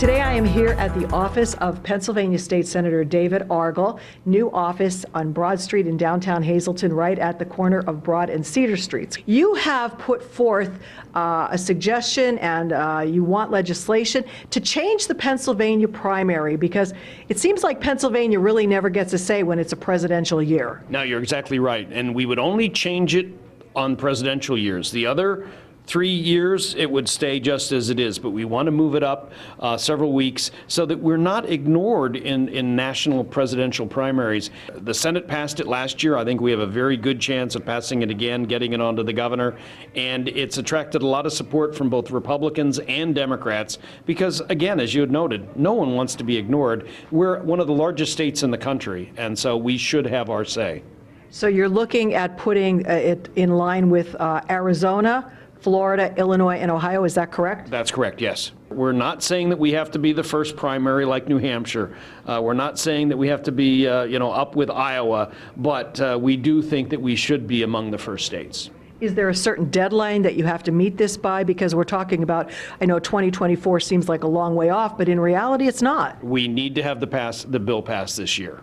Today I am here at the office of Pennsylvania State Senator David Argall, new office on Broad Street in downtown Hazleton, right at the corner of Broad and Cedar Streets. You have put forth a suggestion and you want legislation to change the Pennsylvania primary because it seems like Pennsylvania really never gets a say when it's a presidential year. No, you're exactly right. And we would only change it on presidential years. The other 3 years, it would stay just as it is, but we want to move it up several weeks so that we're not ignored in national presidential primaries. The Senate passed it last year. I think we have a very good chance of passing it again, getting it onto the governor, and it's attracted a lot of support from both Republicans and Democrats because, again, as you had noted, no one wants to be ignored. We're one of the largest states in the country, and so we should have our say. So you're looking at putting it in line with Arizona, Florida, Illinois, and Ohio, is that correct? That's correct, yes. We're not saying that we have to be the first primary like New Hampshire. We're not saying that we have to be, up with Iowa, but we do think that we should be among the first states. Is there a certain deadline that you have to meet this by? Because we're talking about, I know 2024 seems like a long way off, but in reality, it's not. We need to have the bill passed this year.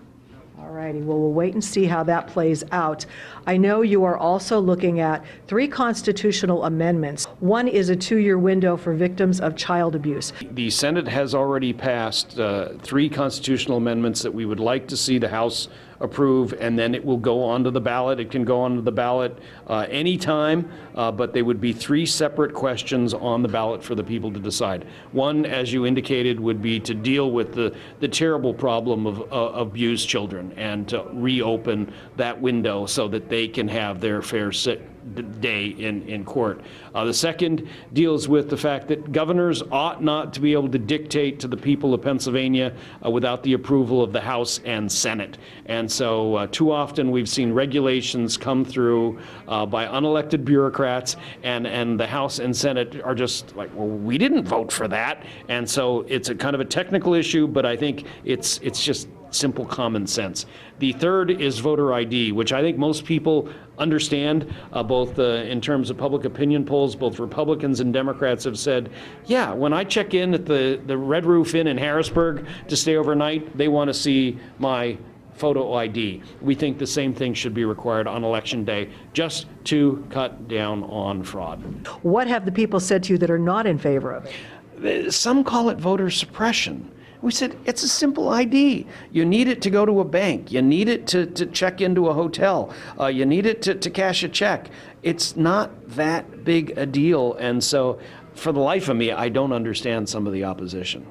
All righty, well, we'll wait and see how that plays out. I know you are also looking at 3 constitutional amendments. One is a 2-year window for victims of child abuse. The Senate has already passed 3 constitutional amendments that we would like to see the House approve, and then it will go onto the ballot. It can go onto the ballot anytime, but they would be 3 separate questions on the ballot for the people to decide. One, as you indicated, would be to deal with the terrible problem of abused children and to reopen that window so that they can have their fair day in court. The second deals with the fact that governors ought not to be able to dictate to the people of Pennsylvania without the approval of the House and Senate. And so too often we've seen regulations come through by unelected bureaucrats, and the House and Senate are just like, well, we didn't vote for that. And so it's a kind of a technical issue, but I think it's just simple common sense. The third is voter ID, which I think most people understand, both in terms of public opinion polls. Both Republicans and Democrats have said, yeah, when I check in at the Red Roof Inn in Harrisburg to stay overnight, they want to see my photo ID. We think the same thing should be required on Election Day, just to cut down on fraud. What have the people said to you that are not in favor of it? Some call it voter suppression. We said, it's a simple ID. You need it to go to a bank. You need it to check into a hotel. You need it to cash a check. It's not that big a deal. And so for the life of me, I don't understand some of the opposition.